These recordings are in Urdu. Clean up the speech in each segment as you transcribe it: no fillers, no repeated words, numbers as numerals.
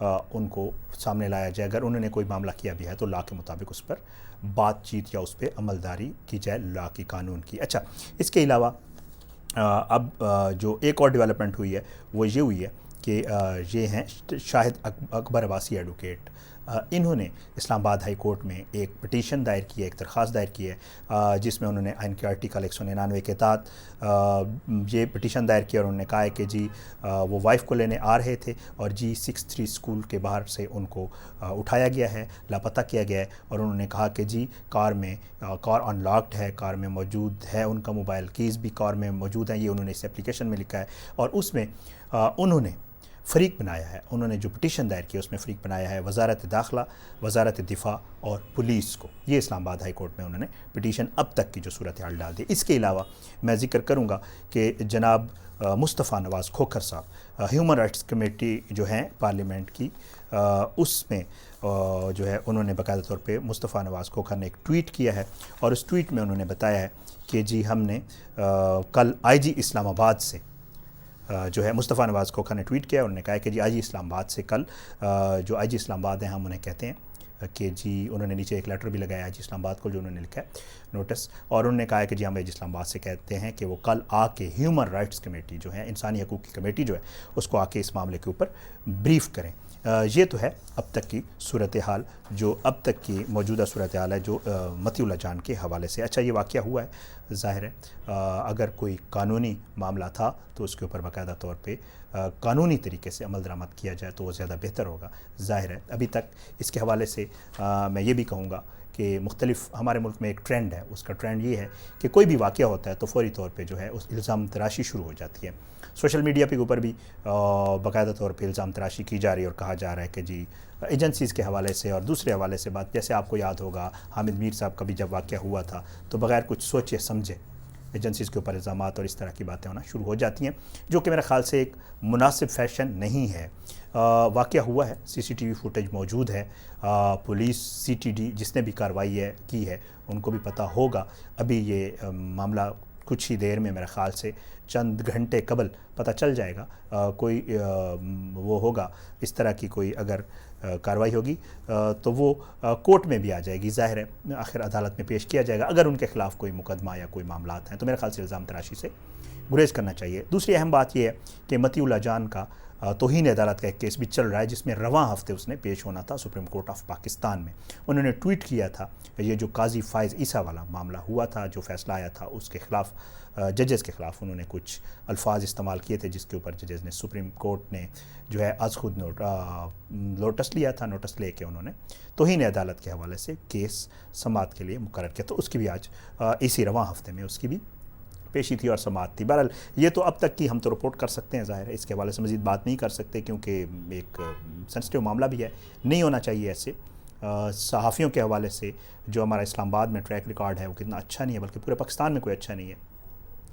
ان کو سامنے لایا جائے. اگر انہوں نے کوئی معاملہ کیا بھی ہے تو لا کے مطابق اس پر بات چیت یا اس پہ عملداری کی جائے, لا کی, قانون کی. اچھا, اس کے علاوہ اب جو ایک اور ڈیولپمنٹ ہوئی ہے وہ یہ ہوئی ہے کہ یہ ہیں شاہد اکبر عباسی ایڈوکیٹ. انہوں نے اسلام آباد ہائی کورٹ میں ایک پٹیشن دائر کی ہے, ایک درخواست دائر کی ہے جس میں انہوں نے آئین کے آرٹیکل 199 کے تحت یہ پٹیشن دائر کیا, اور انہوں نے کہا ہے کہ جی وہ وائف کو لینے آ رہے تھے اور G63 اسکول کے باہر سے ان کو اٹھایا گیا ہے, لاپتہ کیا گیا ہے, اور انہوں نے کہا کہ جی کار ان لاکڈ ہے, کار میں موجود ہے ان کا موبائل کیز بھی کار میں موجود ہیں, یہ انہوں نے اس اپلیکیشن میں لکھا ہے. اور اس میں انہوں نے فریق بنایا ہے, انہوں نے جو پٹیشن دائر کی اس میں فریق بنایا ہے وزارت داخلہ, وزارت دفاع اور پولیس کو. یہ اسلام آباد ہائی کورٹ میں انہوں نے پٹیشن اب تک کی جو صورتحال ڈال دی. اس کے علاوہ میں ذکر کروں گا کہ جناب مصطفیٰ نواز کھوکھر صاحب ہیومن رائٹس کمیٹی جو ہیں پارلیمنٹ کی, اس میں جو ہے انہوں نے باقاعدہ طور پہ مصطفیٰ نواز کھوکھر نے ایک ٹویٹ کیا ہے, اور اس ٹویٹ میں انہوں نے بتایا ہے کہ جی ہم نے کل IG اسلام آباد سے جو ہے مصطفیٰ نواز کھوکھر نے ٹویٹ کیا, اور انہوں نے کہا کہ جی IG اسلام آباد سے کل جو IG اسلام آباد ہیں ہم انہیں کہتے ہیں کہ جی, انہوں نے نیچے ایک لیٹر بھی لگایا IG اسلام آباد کو جو انہوں نے لکھا ہے نوٹس, اور انہوں نے کہا ہے کہ جی ہم IG اسلام آباد سے کہتے ہیں کہ وہ کل آ کے ہیومن رائٹس کمیٹی جو ہے, انسانی حقوق کی کمیٹی جو ہے, اس کو آ کے اس معاملے کے اوپر بریف کریں. یہ تو ہے اب تک کی صورتحال, جو اب تک کی موجودہ صورتحال ہے جو مطیع اللہ جان کے حوالے سے. اچھا, یہ واقعہ ہوا ہے, ظاہر ہے اگر کوئی قانونی معاملہ تھا تو اس کے اوپر باقاعدہ طور پہ قانونی طریقے سے عمل درآمد کیا جائے تو وہ زیادہ بہتر ہوگا. ظاہر ہے ابھی تک اس کے حوالے سے میں یہ بھی کہوں گا کہ مختلف ہمارے ملک میں ایک ٹرینڈ ہے, اس کا ٹرینڈ یہ ہے کہ کوئی بھی واقعہ ہوتا ہے تو فوری طور پہ جو ہے اس الزام تراشی شروع ہو جاتی ہے. سوشل میڈیا کے اوپر بھی باقاعدہ طور پہ الزام تراشی کی جا رہی ہے, اور کہا جا رہا ہے کہ جی ایجنسیز کے حوالے سے اور دوسرے حوالے سے بات, جیسے آپ کو یاد ہوگا حامد میر صاحب کا بھی جب واقعہ ہوا تھا تو بغیر کچھ سوچے سمجھے ایجنسیز کے اوپر الزامات اور اس طرح کی باتیں ہونا شروع ہو جاتی ہیں, جو کہ میرے خیال سے ایک مناسب فیشن نہیں ہے. واقعہ ہوا ہے, CCTV فوٹیج موجود ہے, پولیس CTD جس نے بھی کارروائی کی ہے ان کو بھی پتہ ہوگا. ابھی یہ معاملہ کچھ ہی دیر میں میرے خیال سے چند گھنٹے قبل پتہ چل جائے گا. کوئی وہ ہوگا اس طرح کی کوئی اگر کارروائی ہوگی تو وہ کورٹ میں بھی آ جائے گی, ظاہر ہے آخر عدالت میں پیش کیا جائے گا. اگر ان کے خلاف کوئی مقدمہ یا کوئی معاملات ہیں تو میرے خیال سے الزام تراشی سے گریز کرنا چاہیے. دوسری اہم بات یہ ہے کہ مطیع اللہ جان کا توہین عدالت کا ایک کیس بھی چل رہا ہے جس میں رواں ہفتے اس نے پیش ہونا تھا سپریم کورٹ آف پاکستان میں. انہوں نے ٹویٹ کیا تھا, یہ جو قاضی فائز عیسیٰ والا معاملہ ہوا تھا, جو فیصلہ آیا تھا اس کے خلاف, ججز کے خلاف انہوں نے کچھ الفاظ استعمال کیے تھے جس کے اوپر ججز نے, سپریم کورٹ نے جو ہے آج خود نوٹس لیا تھا. نوٹس لے کے انہوں نے توہین عدالت کے حوالے سے کیس سماعت کے لیے مقرر کیا, تو اس کی بھی آج اسی رواں ہفتے میں اس کی بھی پیشی تھی اور سماعت تھی. بہرحال یہ تو اب تک کی ہم تو رپورٹ کر سکتے ہیں, ظاہر ہے اس کے حوالے سے مزید بات نہیں کر سکتے کیونکہ ایک سینسٹیو معاملہ بھی ہے, نہیں ہونا چاہیے ایسے. صحافیوں کے حوالے سے جو ہمارا اسلام آباد میں ٹریک ریکارڈ ہے وہ کتنا اچھا نہیں ہے, بلکہ پورے پاکستان میں کوئی اچھا نہیں ہے.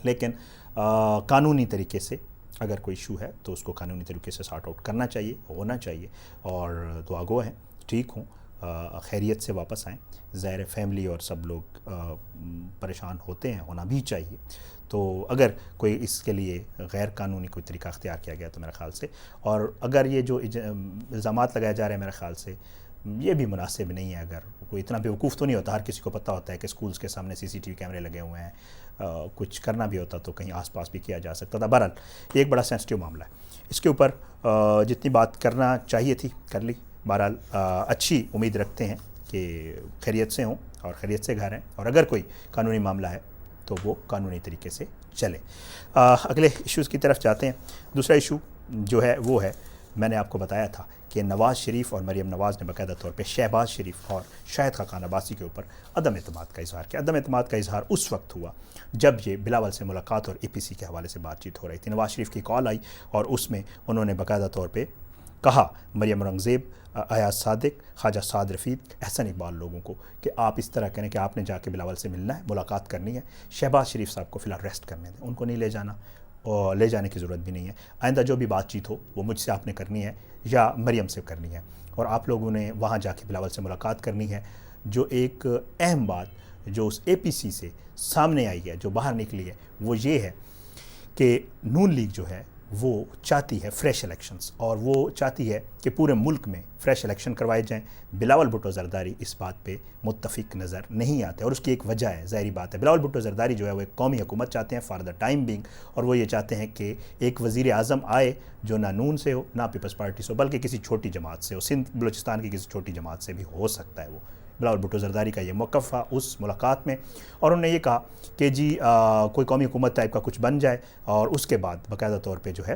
لیکن قانونی طریقے سے اگر کوئی ایشو ہے تو اس کو قانونی طریقے سے سارٹ آؤٹ کرنا چاہیے, ہونا چاہیے, اور دعا گو ہیں ٹھیک ہوں, خیریت سے واپس آئیں. ظاہر فیملی اور سب لوگ پریشان ہوتے ہیں, ہونا بھی چاہیے. تو اگر کوئی اس کے لیے غیر قانونی کوئی طریقہ اختیار کیا گیا تو میرے خیال سے, اور اگر یہ جو الزامات لگائے جا رہے ہیں میرے خیال سے یہ بھی مناسب نہیں ہے. اگر کوئی اتنا بیوقوف تو نہیں ہوتا, ہر کسی کو پتہ ہوتا ہے کہ اسکولز کے سامنے CCTV کیمرے لگے ہوئے ہیں, کچھ کرنا بھی ہوتا تو کہیں آس پاس بھی کیا جا سکتا تھا. بہرحال یہ ایک بڑا سینسٹیو معاملہ ہے, اس کے اوپر جتنی بات کرنا چاہیے تھی کر لی. بہرحال اچھی امید رکھتے ہیں کہ خیریت سے ہوں اور خیریت سے گھر ہیں, اور اگر کوئی قانونی معاملہ ہے تو وہ قانونی طریقے سے چلے. اگلے ایشوز کی طرف جاتے ہیں. دوسرا ایشو جو ہے وہ ہے, میں نے آپ کو بتایا تھا کہ نواز شریف اور مریم نواز نے باقاعدہ طور پہ شہباز شریف اور شاہد خاقان عباسی کے اوپر عدم اعتماد کا اظہار کیا. عدم اعتماد کا اظہار اس وقت ہوا جب یہ بلاول سے ملاقات اور APC کے حوالے سے بات چیت ہو رہی تھی. نواز شریف کی کال آئی اور اس میں انہوں نے باقاعدہ طور پہ کہا مریم اورنگزیب, ایاز صادق, خواجہ سعد رفیق, احسن اقبال لوگوں کو کہ آپ اس طرح کریں کہ آپ نے جا کے بلاول سے ملنا ہے, ملاقات کرنی ہے. شہباز شریف صاحب کو فی الحال ریسٹ کرنے دیں, ان کو نہیں لے جانا اور لے جانے کی ضرورت بھی نہیں ہے. آئندہ جو بھی بات چیت ہو وہ مجھ سے آپ نے کرنی ہے یا مریم سے کرنی ہے, اور آپ لوگوں نے وہاں جا کے بلاول سے ملاقات کرنی ہے. جو ایک اہم بات جو اس APC سے سامنے آئی ہے, جو باہر نکلی ہے, وہ یہ ہے کہ نون لیگ جو ہے وہ چاہتی ہے فریش الیکشنز، اور وہ چاہتی ہے کہ پورے ملک میں فریش الیکشن کروائے جائیں۔ بلاول بھٹو زرداری اس بات پہ متفق نظر نہیں آتے، اور اس کی ایک وجہ ہے، ظاہری بات ہے، بلاول بھٹو زرداری جو ہے وہ ایک قومی حکومت چاہتے ہیں فار دا ٹائم بینگ، اور وہ یہ چاہتے ہیں کہ ایک وزیر اعظم آئے جو نہ نون سے ہو نہ پیپلز پارٹی سے ہو، بلکہ کسی چھوٹی جماعت سے ہو، سندھ بلوچستان کی کسی چھوٹی جماعت سے بھی ہو سکتا ہے۔ وہ بلاول بھٹو زرداری کا یہ موقف تھا اس ملاقات میں، اور انہوں نے یہ کہا کہ جی کوئی قومی حکومت ٹائپ کا کچھ بن جائے، اور اس کے بعد باقاعدہ طور پہ جو ہے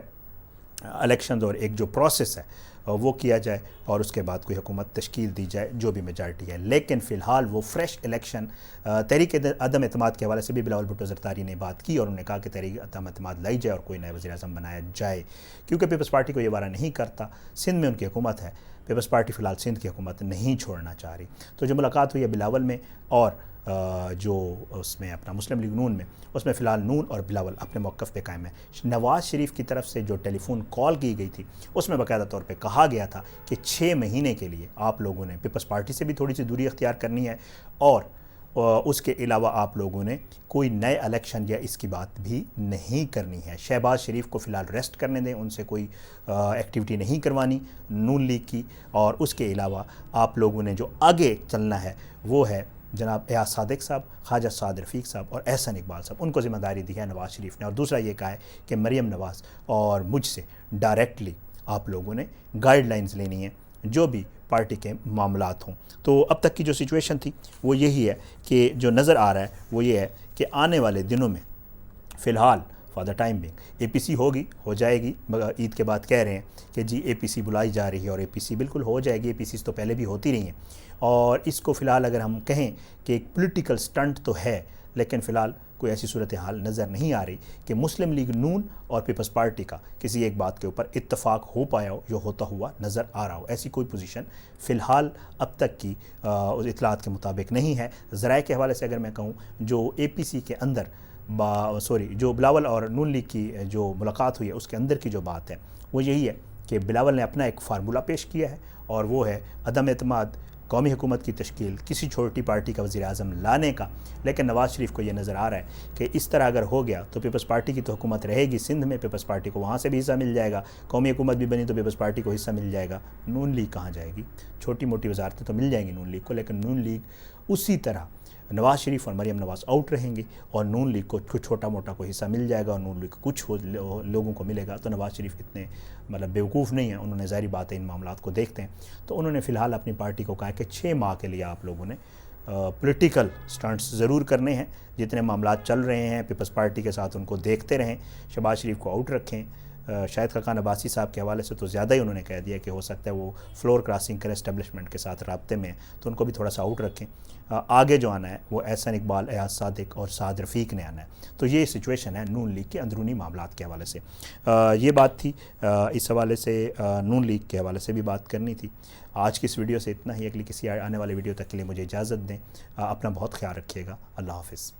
الیکشنز اور ایک جو پروسیس ہے وہ کیا جائے، اور اس کے بعد کوئی حکومت تشکیل دی جائے جو بھی میجارٹی ہے۔ لیکن فی الحال وہ فریش الیکشن، تحریک عدم اعتماد کے حوالے سے بھی بلاول بھٹو زرداری نے بات کی، اور انہوں نے کہا کہ تحریک عدم اعتماد لائی جائے اور کوئی نیا وزیر اعظم بنایا جائے، کیونکہ پیپلز پارٹی کو یہ وعدہ نہیں کرتا۔ سندھ میں ان کی حکومت ہے، پیپلز پارٹی فی الحال سندھ کی حکومت نہیں چھوڑنا چاہ رہی۔ تو جو ملاقات ہوئی ہے بلاول میں اور جو اس میں اپنا مسلم لیگ نون میں، اس میں فی الحال نون اور بلاول اپنے موقف پہ قائم ہے۔ نواز شریف کی طرف سے جو ٹیلی فون کال کی گئی تھی اس میں باقاعدہ طور پہ کہا گیا تھا کہ 6 مہینے کے لیے آپ لوگوں نے پیپلز پارٹی سے بھی تھوڑی سی دوری اختیار کرنی ہے، اور اس کے علاوہ آپ لوگوں نے کوئی نئے الیکشن یا اس کی بات بھی نہیں کرنی ہے۔ شہباز شریف کو فی الحال ریسٹ کرنے دیں، ان سے کوئی ایکٹیویٹی نہیں کروانی نون لیگ کی، اور اس کے علاوہ آپ لوگوں نے جو آگے چلنا ہے وہ ہے جناب ایاز صادق صاحب، خواجہ سعد رفیق صاحب اور احسن اقبال صاحب، ان کو ذمہ داری دی ہے نواز شریف نے۔ اور دوسرا یہ کہا ہے کہ مریم نواز اور مجھ سے ڈائریکٹلی آپ لوگوں نے گائیڈ لائنز لینی ہیں جو بھی پارٹی کے معاملات ہوں۔ تو اب تک کی جو سچویشن تھی وہ یہی ہے کہ جو نظر آ رہا ہے وہ یہ ہے کہ آنے والے دنوں میں فی الحال for the time being A P C ہوگی، ہو جائے گی، عید کے بعد کہہ رہے ہیں کہ جی اے پی سی بلائی جا رہی ہے، اور اے پی سی بالکل ہو جائے گی، اے پی سیز تو پہلے بھی ہوتی رہی ہیں، اور اس کو فی الحال اگر ہم کہیں کہ ایک پولیٹیکل سٹنٹ تو ہے، لیکن فی الحال کوئی ایسی صورتحال نظر نہیں آ رہی کہ مسلم لیگ نون اور پیپلز پارٹی کا کسی ایک بات کے اوپر اتفاق ہو پایا ہو، جو ہوتا ہوا نظر آ رہا ہو۔ ایسی کوئی پوزیشن فی الحال اب تک کی اطلاعات کے مطابق نہیں ہے۔ ذرائع کے حوالے سے اگر میں کہوں، جو اے پی سی کے اندر جو بلاول اور نون لیگ کی جو ملاقات ہوئی ہے اس کے اندر کی جو بات ہے وہ یہی ہے کہ بلاول نے اپنا ایک فارمولہ پیش کیا ہے، اور وہ ہے عدم اعتماد، قومی حکومت کی تشکیل، کسی چھوٹی پارٹی کا وزیر اعظم لانے کا۔ لیکن نواز شریف کو یہ نظر آ رہا ہے کہ اس طرح اگر ہو گیا تو پیپلز پارٹی کی تو حکومت رہے گی سندھ میں، پیپلز پارٹی کو وہاں سے بھی حصہ مل جائے گا، قومی حکومت بھی بنی تو پیپلز پارٹی کو حصہ مل جائے گا، نون لیگ کہاں جائے گی؟ چھوٹی موٹی وزارتیں تو مل جائیں گی نون لیگ کو، لیکن نون لیگ اسی طرح نواز شریف اور مریم نواز آؤٹ رہیں گے، اور نون لیگ کو کچھ چھوٹا موٹا کوئی حصہ مل جائے گا، اور نون لیگ کو کچھ لوگوں کو ملے گا۔ تو نواز شریف اتنے بیوقوف نہیں ہیں، انہوں نے ظاہری بات ہے ان معاملات کو دیکھتے ہیں، تو انہوں نے فی الحال اپنی پارٹی کو کہا کہ 6 ماہ کے لیے آپ لوگوں نے پولیٹیکل سٹنٹس ضرور کرنے ہیں، جتنے معاملات چل رہے ہیں پیپلز پارٹی کے ساتھ ان کو دیکھتے رہیں، شہباز شریف کو آؤٹ رکھیں۔ شاہد خاقان عباسی صاحب کے حوالے سے تو زیادہ ہی انہوں نے کہہ دیا کہ ہو سکتا ہے وہ فلور کراسنگ کریں، اسٹیبلشمنٹ کے ساتھ رابطے میں، تو ان کو بھی تھوڑا سا آؤٹ رکھیں۔ آگے جو آنا ہے وہ احسن اقبال، ایاز صادق اور سعد رفیق نے آنا ہے۔ تو یہ سچویشن ہے نون لیگ کے اندرونی معاملات کے حوالے سے۔ یہ بات تھی، اس حوالے سے نون لیگ کے حوالے سے بھی بات کرنی تھی۔ آج کی اس ویڈیو سے اتنا ہی، اگلی کسی آنے والے ویڈیو تک کے لیے مجھے اجازت دیں، اپنا بہت خیال رکھیے گا، اللہ حافظ۔